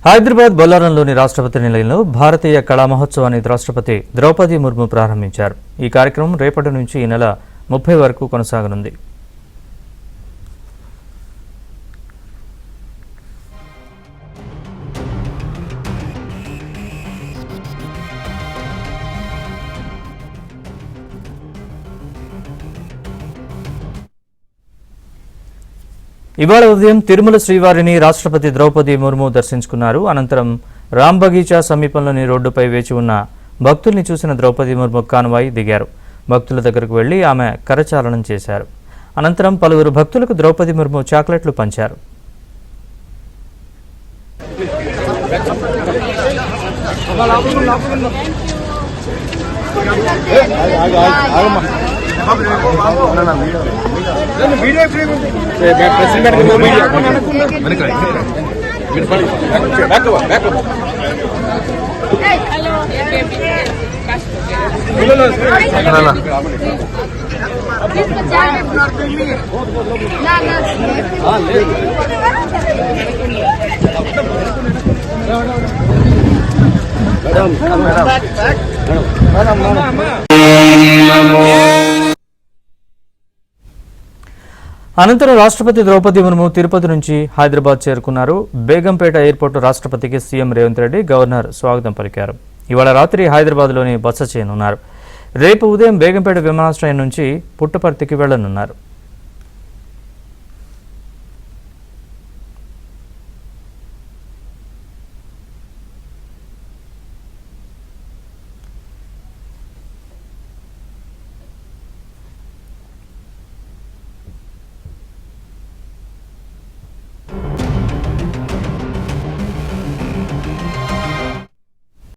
హైదరాబాద్ బొల్లారంలోని రాష్ట్రపతి నిలయంలో భారతీయ కళా మహోత్సవాన్ని రాష్ట్రపతి ద్రౌపది ముర్ము ప్రారంభించారు. ఈ కార్యక్రమం రేపటి నుంచి ఈ నెల 30 వరకు కొనసాగనుంది. ఇవాళ ఉదయం తిరుమల శ్రీవారిని రాష్ట్రపతి ద్రౌపది ముర్ము దర్శించుకున్నారు. అనంతరం రామ్ బగీచా సమీపంలోని రోడ్డుపై వేచి ఉన్న భక్తుల్ని చూసిన ద్రౌపది ముర్ము కాన్వాయ్ దిగారు. భక్తుల దగ్గరకు వెళ్లి ఆమె కరచాలనం చేశారు. అనంతరం పలువురు భక్తులకు ద్రౌపది ముర్ము చాక్లెట్లు పంచారు. అనంతరం రాష్ట్రపతి ద్రౌపది ముర్ము తిరుపతి నుంచి హైదరాబాద్ చేరుకున్నారు. బేగంపేట ఎయిర్పోర్టు రాష్ట్రపతికి సీఎం రేవంత్ రెడ్డి, గవర్నర్ స్వాగతం పలికారు. ఇవాళ రాత్రి హైదరాబాద్లోని బస చేయనున్నారు. రేపు ఉదయం బేగంపేట విమానాశ్రయం నుంచి పుట్టపర్తికి వెళ్లనున్నారు.